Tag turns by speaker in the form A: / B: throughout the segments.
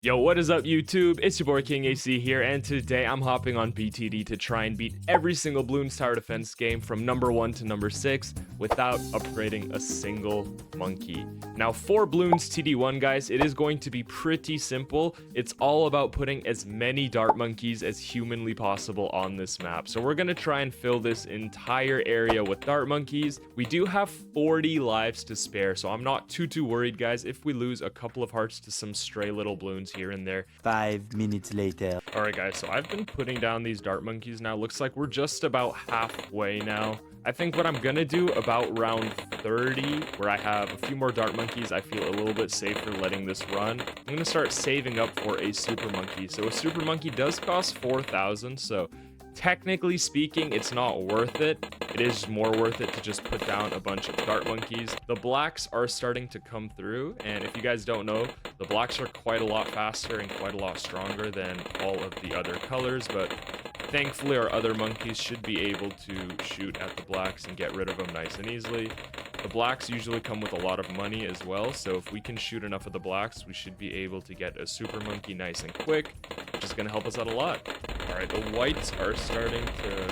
A: Yo, what is up YouTube? It's your boy King AC here, and today I'm hopping on BTD to try and beat every single Bloons Tower Defense game from number 1 to number 6 without upgrading a single monkey. Now for Bloons TD1 guys, it is going to be pretty simple. It's all about putting as many dart monkeys as humanly possible on this map. So we're going to try and fill this entire area with dart monkeys. We do have 40 lives to spare, so I'm not too worried guys if we lose a couple of hearts to some stray little balloons here and there.
B: 5 minutes later.
A: Alright guys, so I've been putting down these dart monkeys now. Looks like we're just about halfway now. I think what I'm gonna do about round 30, where I have a few more dart monkeys, I feel a little bit safer letting this run. I'm gonna start saving up for a super monkey. So a super monkey does cost 4,000, so technically speaking, it's not worth it. It is more worth it to just put down a bunch of dart monkeys. The blacks are starting to come through, and if you guys don't know, the blacks are quite a lot faster and quite a lot stronger than all of the other colors, but thankfully our other monkeys should be able to shoot at the blacks and get rid of them nice and easily. The blacks usually come with a lot of money as well, so if we can shoot enough of the blacks, we should be able to get a super monkey nice and quick, which is going to help us out a lot. Alright, the whites are starting to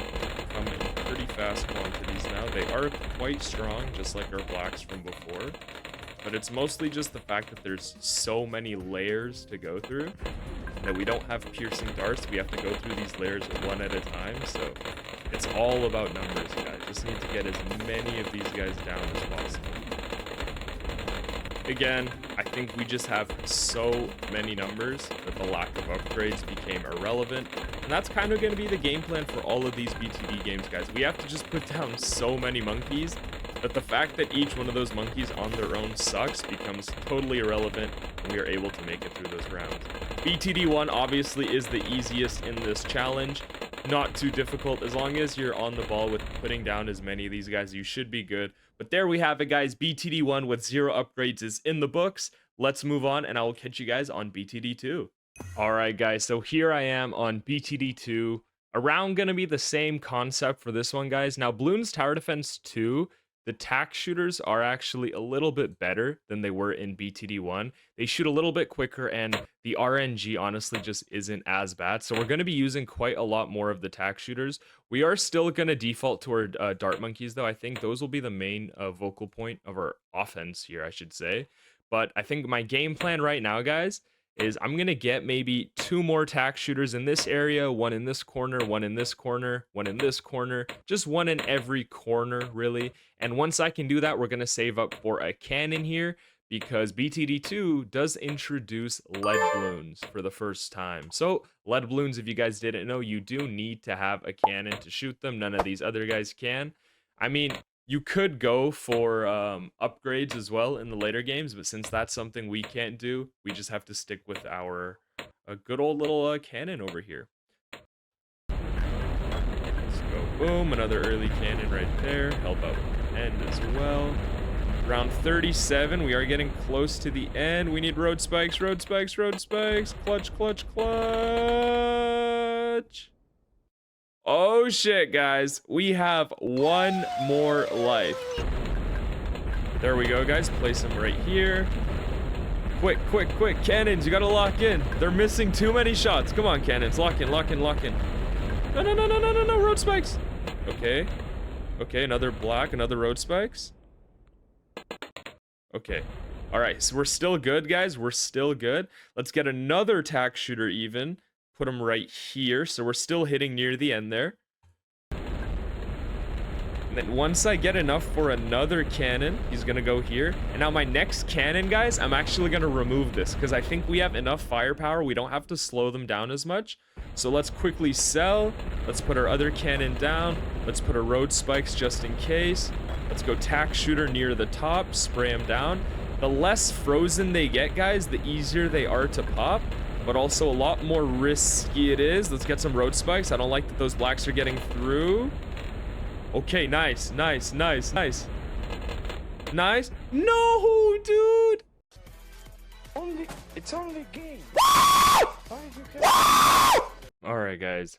A: come in pretty fast quantities now. They are quite strong, just like our blacks from before, but it's mostly just the fact that there's so many layers to go through that we don't have piercing darts. We have to go through these layers one at a time, so it's all about numbers, guys. Just need to get as many of these guys down as possible. Again, I think we just have so many numbers that the lack of upgrades became irrelevant. And that's kind of going to be the game plan for all of these BTD games, guys. We have to just put down so many monkeys that the fact that each one of those monkeys on their own sucks becomes totally irrelevant when we are able to make it through those rounds. BTD1 obviously is the easiest in this challenge. Not too difficult. As long as you're on the ball with putting down as many of these guys, you should be good. But there we have it, guys. BTD1 with 0 upgrades is in the books. Let's move on, and I will catch you guys on BTD2. Alright, guys. So here I am on BTD2. Around gonna be the same concept for this one, guys. Now, Bloons Tower Defense 2, the tack shooters are actually a little bit better than they were in BTD1. They shoot a little bit quicker, and the RNG honestly just isn't as bad. So we're going to be using quite a lot more of the tack shooters. We are still going to default toward dart monkeys, though. I think those will be the main vocal point of our offense here, I should say. But I think my game plan right now, guys, is I'm going to get maybe 2 more tack shooters in this area, 1 in this corner, 1 in this corner, 1 in this corner, just 1 in every corner, really. And once I can do that, we're going to save up for a cannon here, because BTD2 does introduce lead balloons for the first time. So lead balloons, if you guys didn't know, you do need to have a cannon to shoot them. None of these other guys can. I mean, you could go for upgrades as well in the later games, but since that's something we can't do, we just have to stick with our good old little cannon over here. Let's go. Boom. Another early cannon right there. Help out with the end as well. Round 37. We are getting close to the end. We need road spikes, road spikes, road spikes. Clutch, clutch, clutch. Oh shit, guys. We have 1 more life. There we go, guys. Place them right here. Quick, quick, quick. Cannons, you gotta lock in. They're missing too many shots. Come on, cannons. Lock in, lock in, lock in. No, no, no, no, no, no, no. Road spikes. Okay. Okay, another black, another road spikes. Okay. All right, so we're still good, guys. We're still good. Let's get another tack shooter even. Put him right here, so we're still hitting near the end there. And then once I get enough for another cannon, he's gonna go here. And now my next cannon, guys, I'm actually gonna remove this because I think we have enough firepower. We don't have to slow them down as much. So let's quickly sell. Let's put our other cannon down. Let's put our road spikes just in case. Let's go tack shooter near the top, spray them down. The less frozen they get, guys, the easier they are to pop, but also a lot more risky it is. Let's get some road spikes. I don't like that those blacks are getting through. Okay, nice, nice, nice, nice. Nice. No, dude.
C: It's only a game.
A: All right, guys.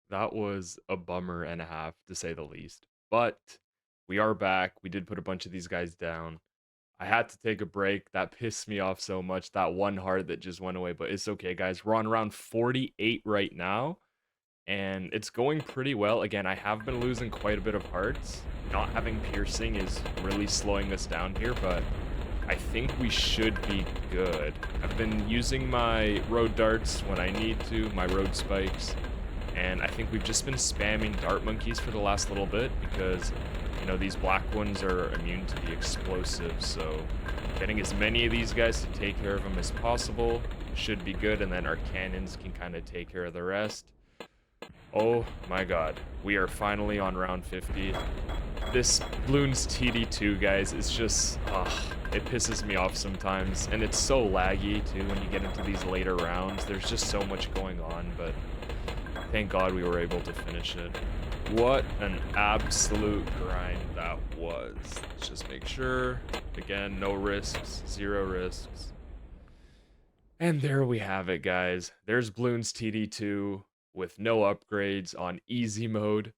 A: That was a bummer and a half, to say the least. But we are back. We did put a bunch of these guys down. I had to take a break. That pissed me off so much. That one heart that just went away, but it's okay, guys. We're on round 48 right now, and it's going pretty well. Again, I have been losing quite a bit of hearts. Not having piercing is really slowing us down here, but I think we should be good. I've been using my road darts when I need to, my road spikes, and I think we've just been spamming dart monkeys for the last little bit because, you know, these black ones are immune to the explosives, so getting as many of these guys to take care of them as possible should be good, and then our cannons can kind of take care of the rest. Oh my god, we are finally on round 50. This Bloons TD2, guys, is just, it pisses me off sometimes, and it's so laggy too when you get into these later rounds. There's just so much going on, but thank god we were able to finish it. What an absolute grind that was. Let's just make sure, again, no risks, 0 risks. And there we have it, guys. There's Bloons TD2 with no upgrades on easy mode.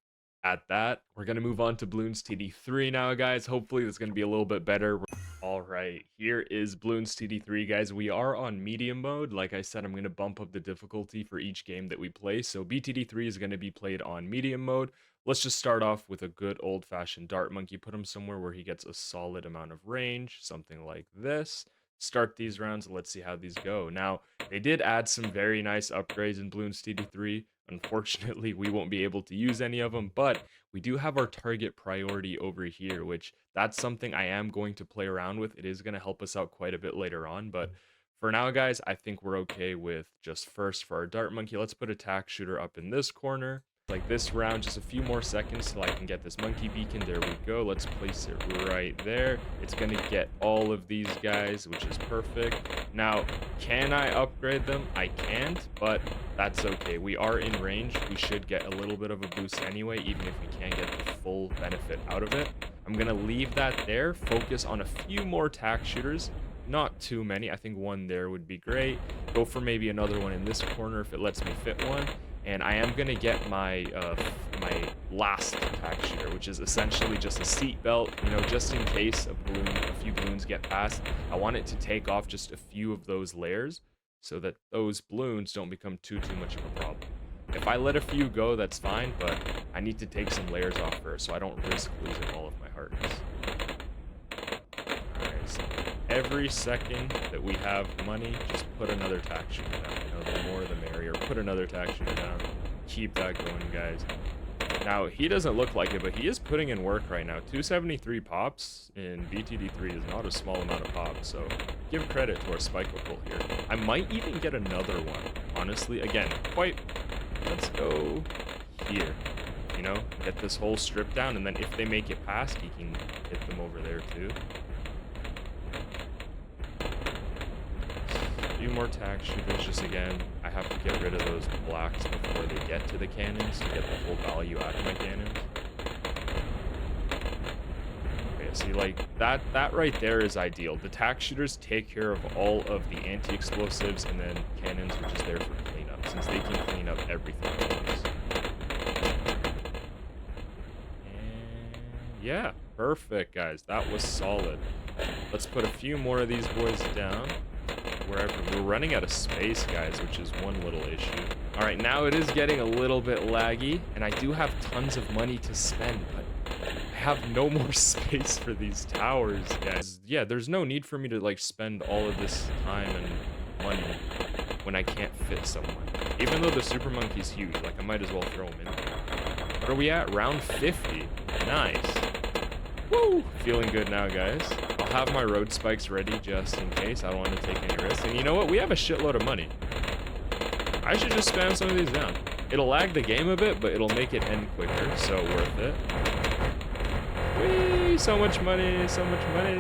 A: At that, we're going to move on to Bloons TD3 now, guys. Hopefully this is going to be a little bit better. All right, here is Bloons TD3, guys. We are on medium mode. Like I said, I'm going to bump up the difficulty for each game that we play. So BTD3 is going to be played on medium mode. Let's just start off with a good old-fashioned dart monkey. Put him somewhere where he gets a solid amount of range, something like this. Start these rounds and let's see how these go. Now, they did add some very nice upgrades in Bloons TD3. Unfortunately, we won't be able to use any of them, but we do have our target priority over here, which that's something I am going to play around with. It is going to help us out quite a bit later on, but for now, guys, I think we're okay with just first for our dart monkey. Let's put a tack shooter up in this corner. Like this round, just a few more seconds till I can get this monkey beacon. There we go. Let's place it right there. It's going to get all of these guys, which is perfect. Now, can I upgrade them? I can't, but that's okay. We are in range. We should get a little bit of a boost anyway, even if we can't get the full benefit out of it. I'm going to leave that there. Focus on a few more tack shooters. Not too many. I think one there would be great. Go for maybe another one in this corner if it lets me fit one. And I am going to get my my last tack shooter, which is essentially just a seat belt, you know, just in case a few balloons get past. I want it to take off just a few of those layers so that those balloons don't become too much of a problem. If I let a few go, that's fine, but I need to take some layers off first so I don't risk losing all of my hearts. Alright, so every second that we have money, just put another tack shooter down. You know, the more the merrier. Put another tack shooter down. Keep that going, guys. Now, he doesn't look like it, but he is putting in work right now. 273 pops in BTD3 is not a small amount of pops, so give credit to our Spikeable here. I might even get another one, honestly. Again, let's go here. You know, get this whole strip down, and then if they make it past, he can hit them over there too. A few more tack shooters. Just again, I have to get rid of those blacks before they get to the cannons to get the full value out of my cannons. Okay, see, like that right there is ideal. The tack shooters take care of all of the anti-explosives, and then cannons are just there for cleanup, since they can clean up everything else. And yeah, perfect, guys. That was solid. Let's put a few more of these boys down. Wherever we're running out of space, guys, which is one little issue. All right, now it is getting a little bit laggy, and I do have tons of money to spend, but I have no more space for these towers, guys. Yeah, there's no need for me to like spend all of this time and money when I can't fit someone. Even though the super monkey's huge, like I might as well throw him in there. What are we at? Round 50. Nice. Woo! Feeling good now, guys. I'll have my road spikes ready just in case. I don't want to take any risks. And you know what? We have a shitload of money. I should just spam some of these down. It'll lag the game a bit, but it'll make it end quicker, so worth it. Whee! So much money, so much money.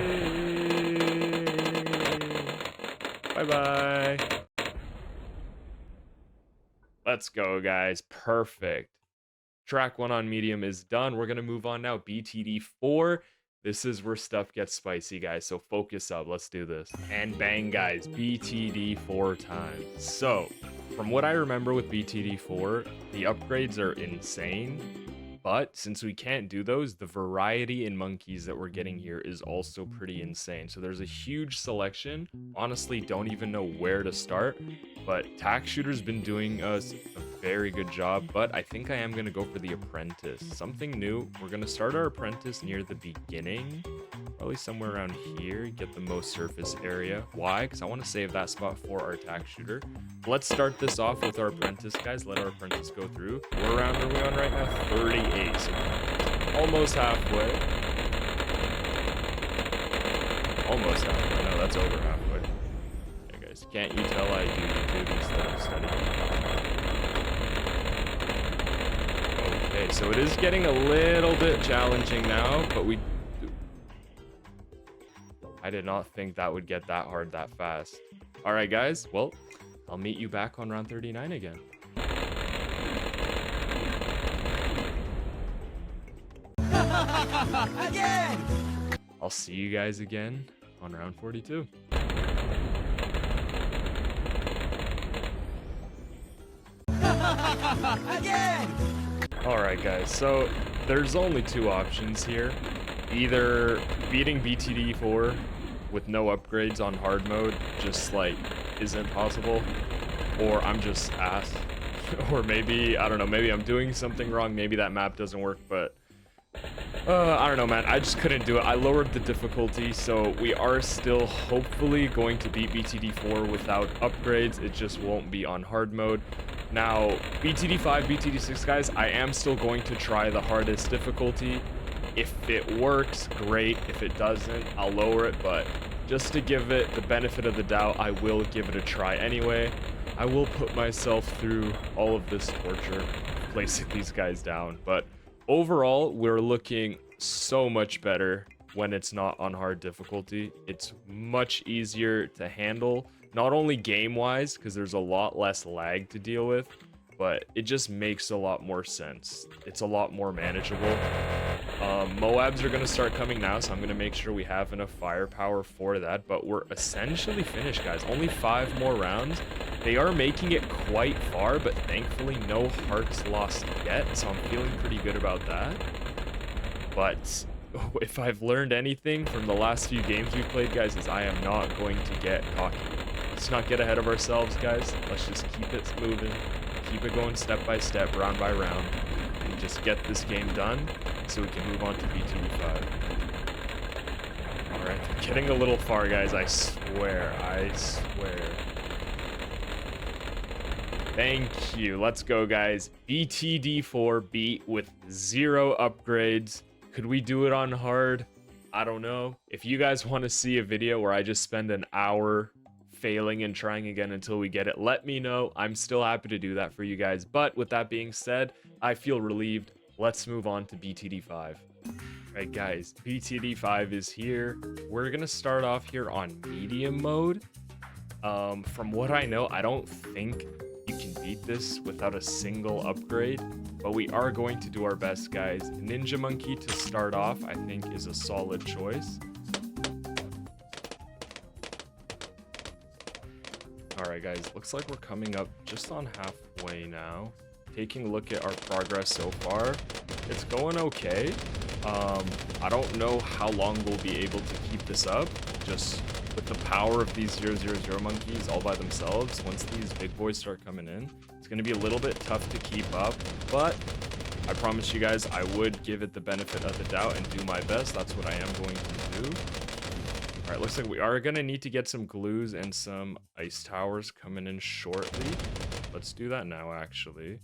A: Bye-bye. Let's go, guys. Perfect. Track 1 on medium is done. We're going to move on now. BTD4. This is where stuff gets spicy, guys. So focus up. Let's do this. And bang, guys. BTD4 time. So, from what I remember with BTD4, the upgrades are insane. But since we can't do those, the variety in monkeys that we're getting here is also pretty insane. So there's a huge selection. Honestly, don't even know where to start. But Tack Shooter's been doing us a very good job. But I think I am going to go for the Apprentice. Something new. We're going to start our Apprentice near the beginning. Probably somewhere around here. Get the most surface area. Why? Because I want to save that spot for our Tack Shooter. Let's start this off with our Apprentice, guys. Let our Apprentice go through. What round are we on right now? 38. So almost halfway. Almost halfway. No, that's over halfway. Okay, guys. Can't you tell I do these things study? Okay, so it is getting a little bit challenging now, but I did not think that would get that hard that fast. All right, guys. Well, I'll meet you back on round 39 again. Again! I'll see you guys again on round 42. Again! Alright guys, so there's only two options here. Either beating BTD4 with no upgrades on hard mode just like isn't possible, or I'm just ass. Or maybe, I don't know, maybe I'm doing something wrong, maybe that map doesn't work, but I don't know, man. I just couldn't do it. I lowered the difficulty, so we are still hopefully going to beat BTD4 without upgrades. It just won't be on hard mode. Now, BTD5, BTD6, guys, I am still going to try the hardest difficulty. If it works, great. If it doesn't, I'll lower it, but just to give it the benefit of the doubt, I will give it a try anyway. I will put myself through all of this torture, placing these guys down, but overall, we're looking so much better when it's not on hard difficulty. It's much easier to handle, not only game-wise, because there's a lot less lag to deal with, but it just makes a lot more sense. It's a lot more manageable. Moabs are going to start coming now, so I'm going to make sure we have enough firepower for that, but we're essentially finished, guys. Only 5 more rounds. They are making it quite far, but thankfully no hearts lost yet, so I'm feeling pretty good about that. But if I've learned anything from the last few games we've played, guys, is I am not going to get cocky. Let's not get ahead of ourselves, guys. Let's just keep it moving, keep it going step by step, round by round, and just get this game done so we can move on to BTD5. Alright, getting a little far, guys, I swear, I swear. Thank you. Let's go, guys. BTD4 beat with 0 upgrades. Could we do it on hard? I don't know. If you guys want to see a video where I just spend an hour failing and trying again until we get it, let me know. I'm still happy to do that for you guys. But with that being said, I feel relieved. Let's move on to BTD5. Alright, guys. BTD5 is here. We're going to start off here on medium mode. From what I know, I don't think you can beat this without a single upgrade, but we are going to do our best, guys. Ninja Monkey to start off, I think, is a solid choice. Alright, guys, looks like we're coming up just on halfway now. Taking a look at our progress so far, it's going okay. I don't know how long we'll be able to keep this up, just with the power of these 000 monkeys all by themselves. Once these big boys start coming in, it's going to be a little bit tough to keep up, but I promise you guys I would give it the benefit of the doubt and do my best. That's what I am going to do. All right, looks like we are going to need to get some glues and some ice towers coming in shortly. Let's do that now, actually.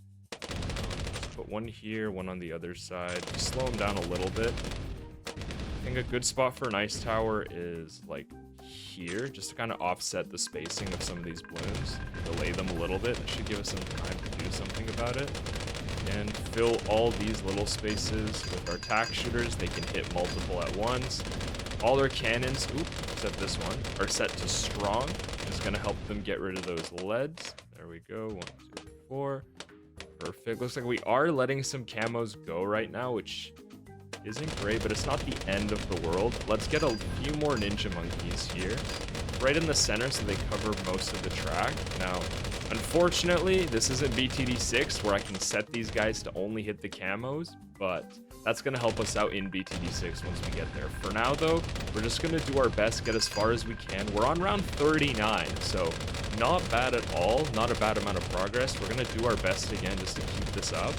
A: Put one here, one on the other side. Just slow them down a little bit. I think a good spot for an ice tower is like here, just to kind of offset the spacing of some of these balloons. Delay them a little bit. That should give us some time to do something about it. And fill all these little spaces with our tack shooters. They can hit multiple at once. All their cannons, except this one, are set to strong. It's going to help them get rid of those leads. There we go. 1, 2, 4. Perfect. Looks like we are letting some camos go right now, which isn't great, but it's not the end of the world. Let's get a few more ninja monkeys here, right in the center, so they cover most of the track. Now, Unfortunately, this isn't BTD 6 where I can set these guys to only hit the camos, but that's going to help us out in BTD 6 once we get there. For now, though, we're just going to do our best, get as far as we can. We're on round 39, so not bad at all. Not a bad amount of progress. We're going to do our best again just to keep this up.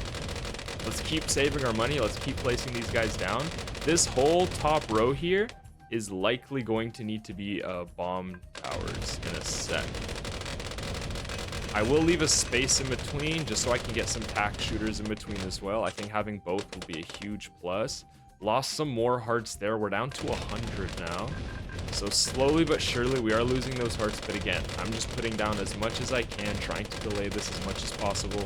A: Let's keep saving our money. Let's keep placing these guys down. This whole top row here is likely going to need to be bomb towers in a sec. I will leave a space in between just so I can get some tack shooters in between as well. I think having both will be a huge plus. Lost some more hearts there. We're down to 100 now. So slowly but surely we are losing those hearts. But again, I'm just putting down as much as I can, trying to delay this as much as possible.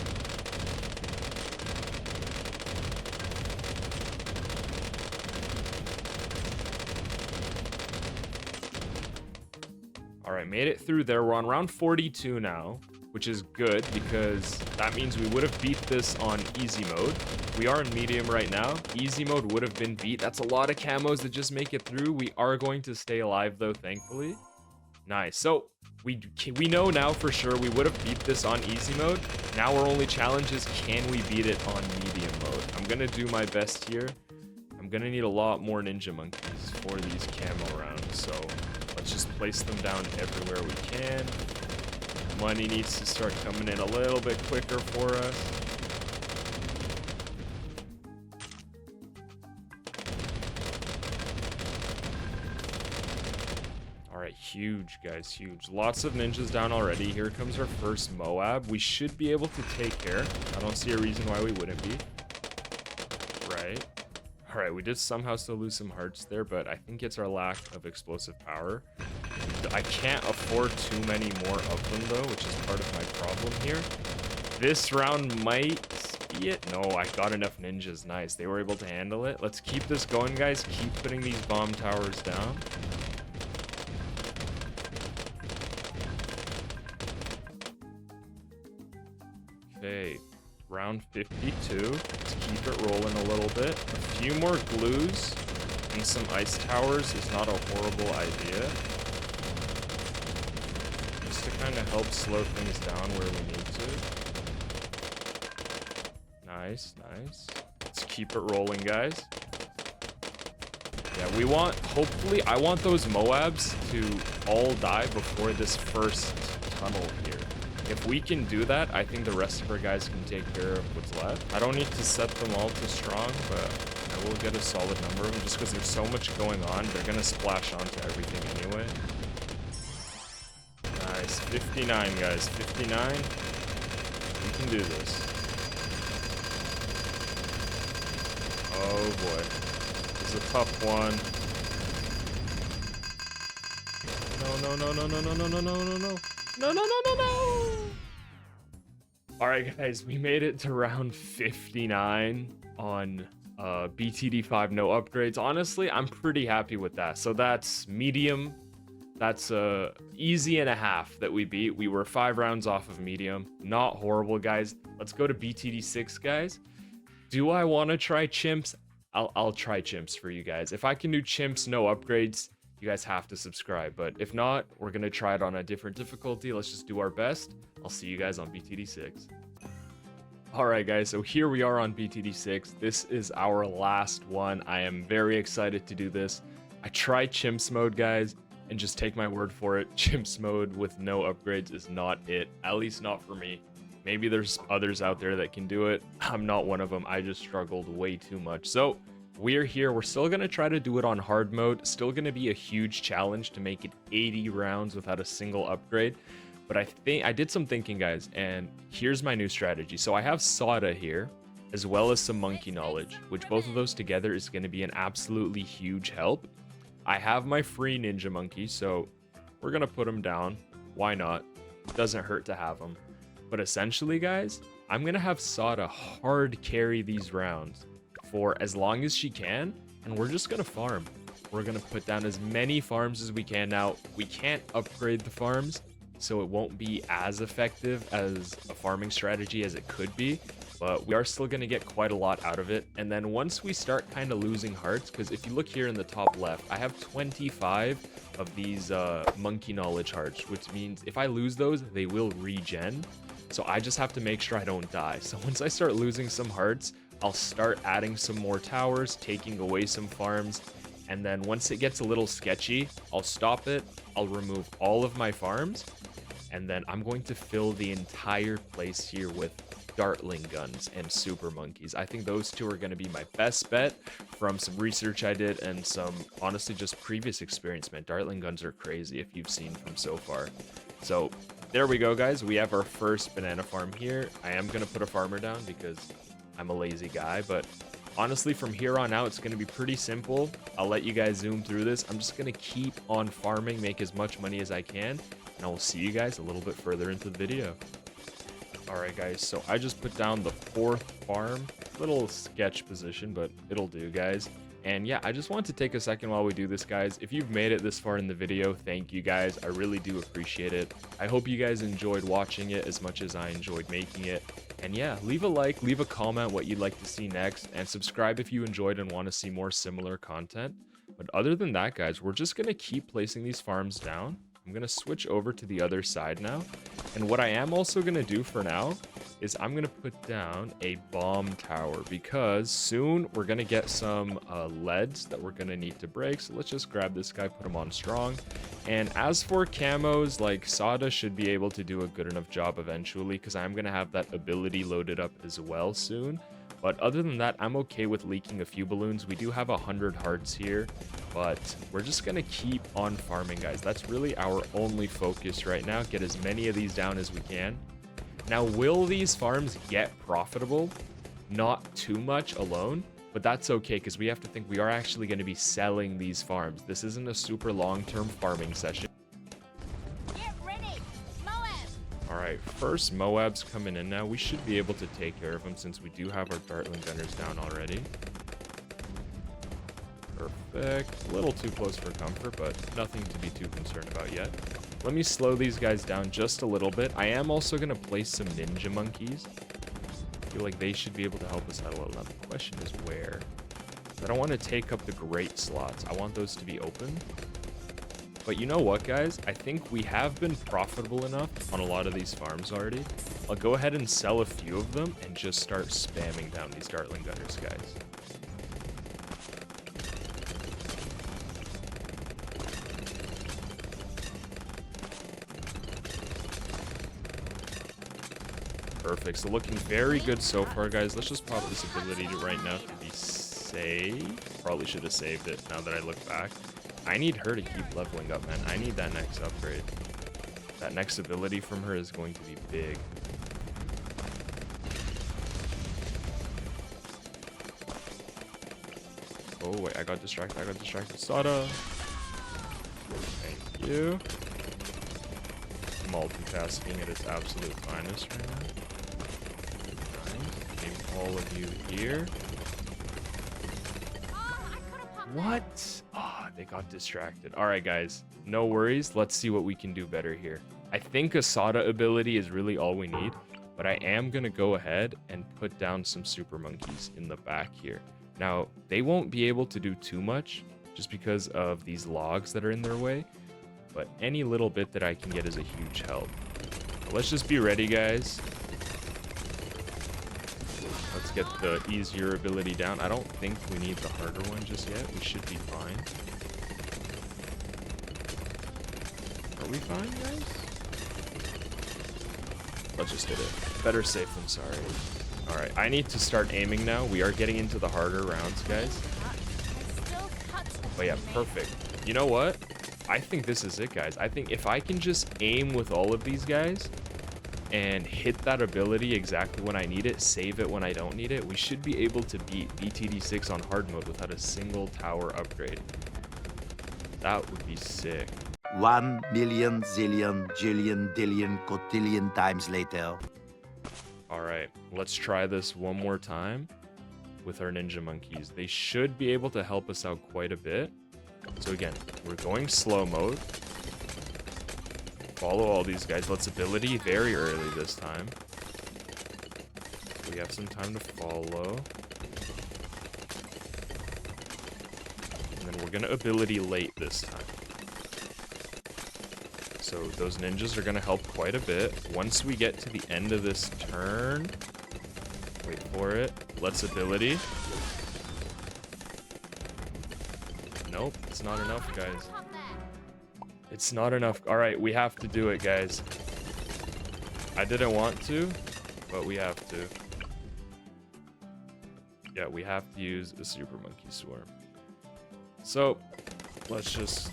A: All right, made it through there. We're on round 42 now, which is good because that means we would have beat this on easy mode. We are in medium right now. Easy mode would have been beat. That's a lot of camos that just make it through. We are going to stay alive though, thankfully. Nice. So we know now for sure we would have beat this on easy mode. Now our only challenge is, can we beat it on medium mode? I'm gonna do my best here. I'm gonna need a lot more ninja monkeys for these camo rounds, so let's just place them down everywhere we can. Money needs to start coming in a little bit quicker for us. All right, huge, guys, huge. Lots of ninjas down already. Here comes our first Moab. We should be able to take care. I don't see a reason why we wouldn't be. Right. All right, we did somehow still lose some hearts there, but I think it's our lack of explosive power. I can't afford too many more of them though, which is part of my problem here. This round might be it. No, I got enough ninjas. Nice. They were able to handle it. Let's keep this going, guys. Keep putting these bomb towers down. Okay, round 52. Let's keep it rolling a little bit. A few more glues and some ice towers is not a horrible idea. Just to kind of help slow things down where we need to. Nice, nice. Let's keep it rolling, guys. Yeah, we want, hopefully, I want those Moabs to all die before this first tunnel here. If we can do that, I think the rest of our guys can take care of what's left. I don't need to set them all too strong, but I will get a solid number of them just because there's so much going on. They're going to splash onto everything anyway. Nice. 59, guys. 59. We can do this. Oh, boy. This is a tough one. No, no, no, no, no, no, no, no, no, no, no. No, no, no, no, no! Alright, guys, we made it to round 59 on BTD 5, no upgrades. Honestly, I'm pretty happy with that. So that's medium. That's easy and a half that we beat. We were 5 rounds off of medium. Not horrible, guys. Let's go to BTD 6, guys. Do I want to try chimps? I'll try chimps for you guys. If I can do chimps, no upgrades, you guys have to subscribe. But if not, we're going to try it on a different difficulty. Let's just do our best. I'll see you guys on BTD 6. Alright, guys, so here we are on BTD 6. This is our last one. I am very excited to do this. I tried chimps mode, guys, and just take my word for it. Chimps mode with no upgrades is not it. At least not for me. Maybe there's others out there that can do it. I'm not one of them. I just struggled way too much. So we're here. We're still going to try to do it on hard mode. Still going to be a huge challenge to make it 80 rounds without a single upgrade. But I did some thinking, guys, and here's my new strategy. So I have Sada here, as well as some monkey knowledge, which both of those together is going to be an absolutely huge help. I have my free ninja monkey, so we're going to put him down. Why not? Doesn't hurt to have him. But essentially, guys, I'm going to have Sada hard carry these rounds for as long as she can, and we're just going to farm. We're going to put down as many farms as we can. Now, we can't upgrade the farms, so it won't be as effective as a farming strategy as it could be. but we are still going to get quite a lot out of it. And then once we start kind of losing hearts, because if you look here in the top left, I have 25 of these monkey knowledge hearts, which means if I lose those, they will regen. So I just have to make sure I don't die. So once I start losing some hearts, I'll start adding some more towers, taking away some farms. And then once it gets a little sketchy, I'll stop it. I'll remove all of my farms. And then I'm going to fill the entire place here with Dartling guns and super monkeys. I think those two are going to be my best bet from some research I did and some honestly just previous experience, man. Dartling guns are crazy if you've seen from so far. So there we go, guys. We have our first banana farm here. I am going to put a farmer down because I'm a lazy guy, but honestly from here on out it's going to be pretty simple. I'll let you guys zoom through this. I'm just going to keep on farming, make as much money as I can, and I will see you guys a little bit further into the video. Alright guys, so I just put down the 4th farm. Little sketch position, but it'll do, guys. And yeah, I just want to take a second while we do this, guys. If you've made it this far in the video, thank you guys. I really do appreciate it. I hope you guys enjoyed watching it as much as I enjoyed making it. And yeah, leave a like, leave a comment what you'd like to see next, and subscribe if you enjoyed and want to see more similar content. But other than that, guys, we're just going to keep placing these farms down. I'm going to switch over to the other side now. And what I am also going to do for now is I'm going to put down a bomb tower because soon we're going to get some leads that we're going to need to break. So let's just grab this guy, put him on strong. And as for camos, like Sada should be able to do a good enough job eventually because I'm going to have that ability loaded up as well soon. But other than that, I'm okay with leaking a few balloons. We do have 100 hearts here, but we're just going to keep on farming, guys. That's really our only focus right now. Get as many of these down as we can. Now, will these farms get profitable? Not too much alone, but that's okay because we have to think we are actually going to be selling these farms. This isn't a super long-term farming session. Alright, first Moab's coming in now. We should be able to take care of him since we do have our Dartling gunners down already. Perfect. A little too close for comfort, but nothing to be too concerned about yet. Let me slow these guys down just a little bit. I am also going to place some ninja monkeys. I feel like they should be able to help us out a little. Now the question is where? I don't want to take up the great slots. I want those to be open. But you know what, guys? I think we have been profitable enough on a lot of these farms already. I'll go ahead and sell a few of them and just start spamming down these Dartling gunners, guys. Perfect. So looking very good so far, guys. Let's just pop this ability right now to be safe. Probably should have saved it now that I look back. I need her to keep leveling up, man. I need that next upgrade. That next ability from her is going to be big. Oh, wait. I got distracted. Sada. Thank you. Multitasking at its absolute finest right now. Nice. Getting all of you here. What? Ah, they got distracted. All right, guys. No worries. Let's see what we can do better here. I think a Sada ability is really all we need, but I am going to go ahead and put down some super monkeys in the back here. Now, they won't be able to do too much just because of these logs that are in their way, but any little bit that I can get is a huge help. So let's just be ready, guys. Let's get the easier ability down. I don't think we need the harder one just yet. We should be fine. Are we fine, guys? Let's just hit it. Better safe than sorry. Alright, I need to start aiming now. We are getting into the harder rounds, guys. But yeah, perfect. You know what? I think this is it, guys. I think if I can just aim with all of these guys and hit that ability exactly when I need it, save it when I don't need it, we should be able to beat BTD6 on hard mode without a single tower upgrade. That would be sick.
B: 1 million, zillion, jillion, dillion, cotillion times later.
A: Alright, let's try this one more time with our ninja monkeys. They should be able to help us out quite a bit. So again, we're going slow mode. Follow all these guys. Let's ability very early this time. We have some time to follow. And then we're gonna ability late this time. So those ninjas are gonna help quite a bit. Once we get to the end of this turn, wait for it. Let's ability. Nope, it's not enough, guys. It's not enough. All right, we have to do it, guys. I didn't want to, but we have to. Yeah, we have to use a Super Monkey Swarm. So, let's just...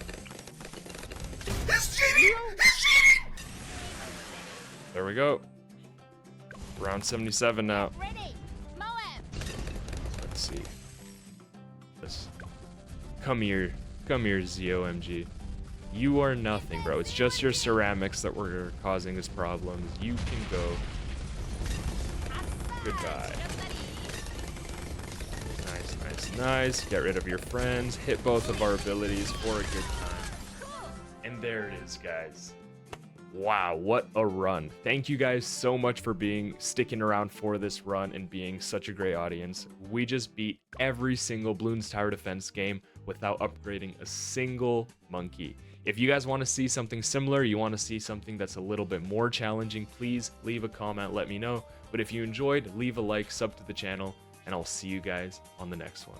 A: There we go. Round 77 now. Let's see. Come here, ZOMG. You are nothing, bro. It's just your ceramics that were causing us problems. You can go. Goodbye. Nice, nice, nice. Get rid of your friends. Hit both of our abilities for a good time. And there it is, guys. Wow, what a run. Thank you guys so much for sticking around for this run and being such a great audience. We just beat every single Bloons Tower Defense game without upgrading a single monkey. If you guys want to see something similar, you want to see something that's a little bit more challenging, please leave a comment, let me know. But if you enjoyed, leave a like, sub to the channel, and I'll see you guys on the next one.